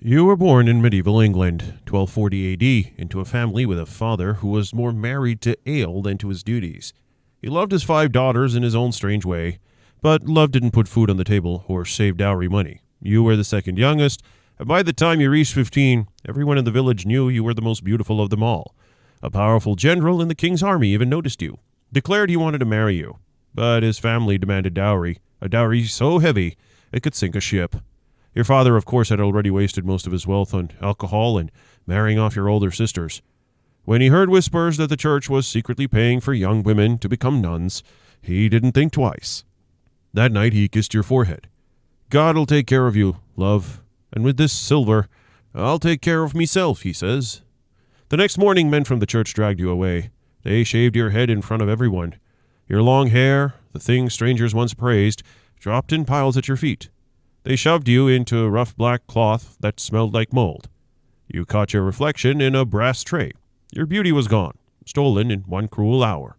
You were born in medieval England, 1240 AD, into a family with a father who was more married to ale than to his duties. He loved his 5 daughters in his own strange way, but love didn't put food on the table or save dowry money. You were the second youngest, and by the time you reached 15, everyone in the village knew you were the most beautiful of them all. A powerful general in the king's army even noticed you, declared he wanted to marry you, but his family demanded dowry, a dowry so heavy it could sink a ship. Your father, of course, had already wasted most of his wealth on alcohol and marrying off your older sisters. When he heard whispers that the church was secretly paying for young women to become nuns, he didn't think twice. That night he kissed your forehead. "God'll take care of you, love, and with this silver, I'll take care of meself," he says. The next morning men from the church dragged you away. They shaved your head in front of everyone. Your long hair, the thing strangers once praised, dropped in piles at your feet. They shoved you into a rough black cloth that smelled like mold. You caught your reflection in a brass tray. Your beauty was gone, stolen in one cruel hour.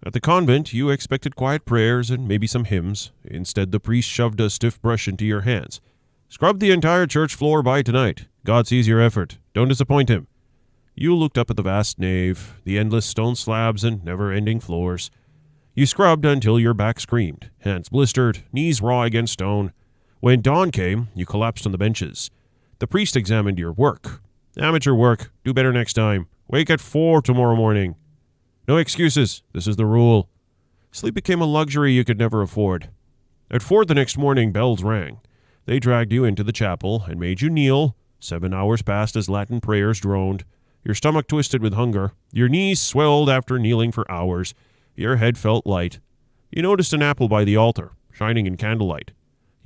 At the convent, you expected quiet prayers and maybe some hymns. Instead, the priest shoved a stiff brush into your hands. "Scrub the entire church floor by tonight. God sees your effort. Don't disappoint him." You looked up at the vast nave, the endless stone slabs and never-ending floors. You scrubbed until your back screamed, hands blistered, knees raw against stone. When dawn came, you collapsed on the benches. The priest examined your work. "Amateur work. Do better next time. Wake at 4 tomorrow morning. No excuses. This is the rule." Sleep became a luxury you could never afford. At 4 the next morning, bells rang. They dragged you into the chapel and made you kneel. 7 hours passed as Latin prayers droned. Your stomach twisted with hunger. Your knees swelled after kneeling for hours. Your head felt light. You noticed an apple by the altar, shining in candlelight.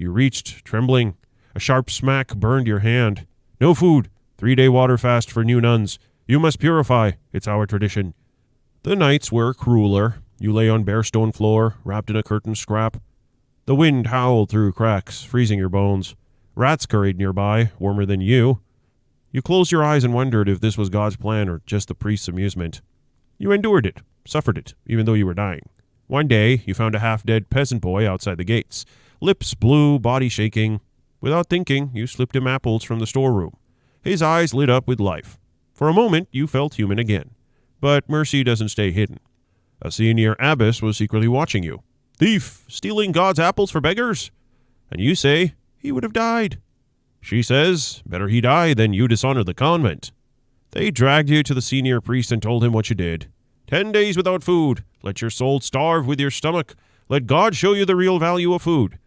You reached, trembling. A sharp smack burned your hand. "No food. 3-day water fast for new nuns. You must purify. It's our tradition." The nights were crueler. You lay on bare stone floor, wrapped in a curtain scrap. The wind howled through cracks, freezing your bones. Rats scurried nearby, warmer than you. You closed your eyes and wondered if this was God's plan or just the priest's amusement. You endured it, suffered it, even though you were dying. One day, you found a half-dead peasant boy outside the gates. Lips blue, body shaking. Without thinking, you slipped him apples from the storeroom. His eyes lit up with life. For a moment, you felt human again. But mercy doesn't stay hidden. A senior abbess was secretly watching you. "Thief, stealing God's apples for beggars?" And you say, "He would have died." She says, "Better he die than you dishonor the convent." They dragged you to the senior priest and told him what you did. 10 days without food. Let your soul starve with your stomach. Let God show you the real value of food.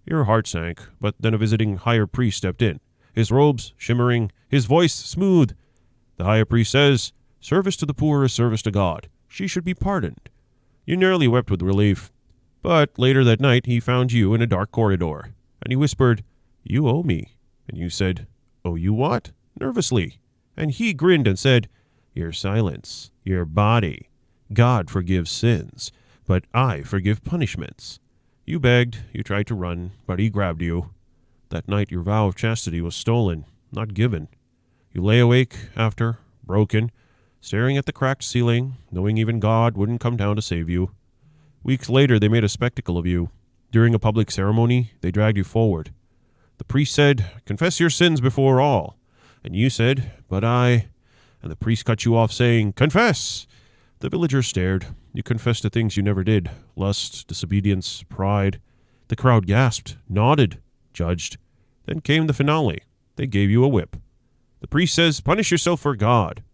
Your heart sank, but then a visiting higher priest stepped in, his robes shimmering, his voice smooth. The higher priest says, "Service to the poor is service to God. She should be pardoned." You nearly wept with relief. But later that night he found you in a dark corridor, and he whispered, "You owe me." And you said, "Owe you what?" nervously. And he grinned and said, "Your silence, your body. God forgives sins, but I forgive punishments." You begged, you tried to run, but he grabbed you. That night your vow of chastity was stolen, not given. You lay awake after, broken, staring at the cracked ceiling, knowing even God wouldn't come down to save you. Weeks later they made a spectacle of you. During a public ceremony, they dragged you forward. The priest said, "Confess your sins before all." And you said, "But I..." And the priest cut you off saying, "Confess!" The villagers stared. You confessed to things you never did. Lust, disobedience, pride. The crowd gasped, nodded, judged. Then came the finale. They gave you a whip. The priest says, "Punish yourself for God."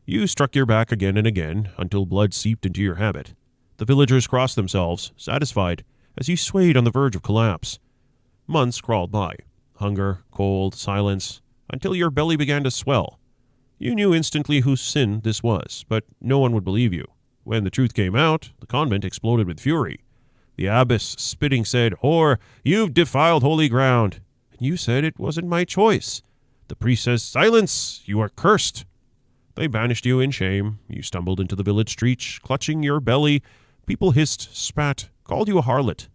You struck your back again and again until blood seeped into your habit. The villagers crossed themselves, satisfied, as you swayed on the verge of collapse. Months crawled by. Hunger, cold, silence, until your belly began to swell. You knew instantly whose sin this was, but no one would believe you. When the truth came out, the convent exploded with fury. The abbess, spitting, said, "Whore, you've defiled holy ground." And you said, "It wasn't my choice." The priest says, "Silence! You are cursed." They banished you in shame. You stumbled into the village streets, clutching your belly. People hissed, spat, called you a harlot.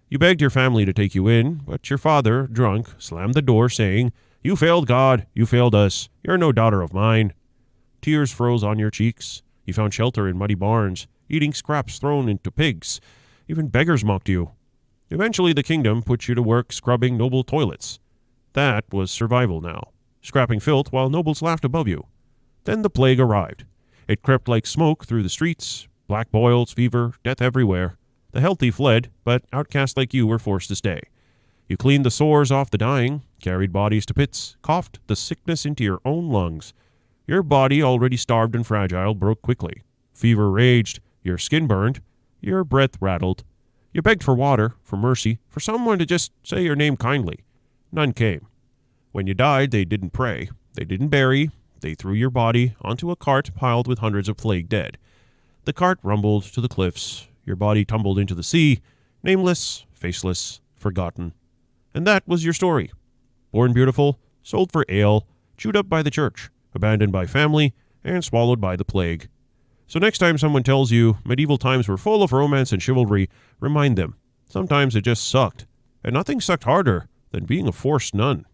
You begged your family to take you in, but your father, drunk, slammed the door, saying, "You failed God, you failed us, you're no daughter of mine." Tears froze on your cheeks. You found shelter in muddy barns, eating scraps thrown into pigs. Even beggars mocked you. Eventually the kingdom put you to work scrubbing noble toilets. That was survival now. scrapping filth while nobles laughed above you. Then the plague arrived. It crept like smoke through the streets, black boils, fever, death everywhere. The healthy fled, but outcasts like you were forced to stay. You cleaned the sores off the dying, carried bodies to pits, coughed the sickness into your own lungs. Your body, already starved and fragile, broke quickly. Fever raged, your skin burned, your breath rattled. You begged for water, for mercy, for someone to just say your name kindly. None came. When you died, they didn't pray, they didn't bury, they threw your body onto a cart piled with hundreds of plague dead. The cart rumbled to the cliffs, your body tumbled into the sea, nameless, faceless, forgotten. And that was your story. Born beautiful, sold for ale, chewed up by the church, abandoned by family, and swallowed by the plague. So next time someone tells you medieval times were full of romance and chivalry, remind them, sometimes it just sucked. And nothing sucked harder than being a forced nun.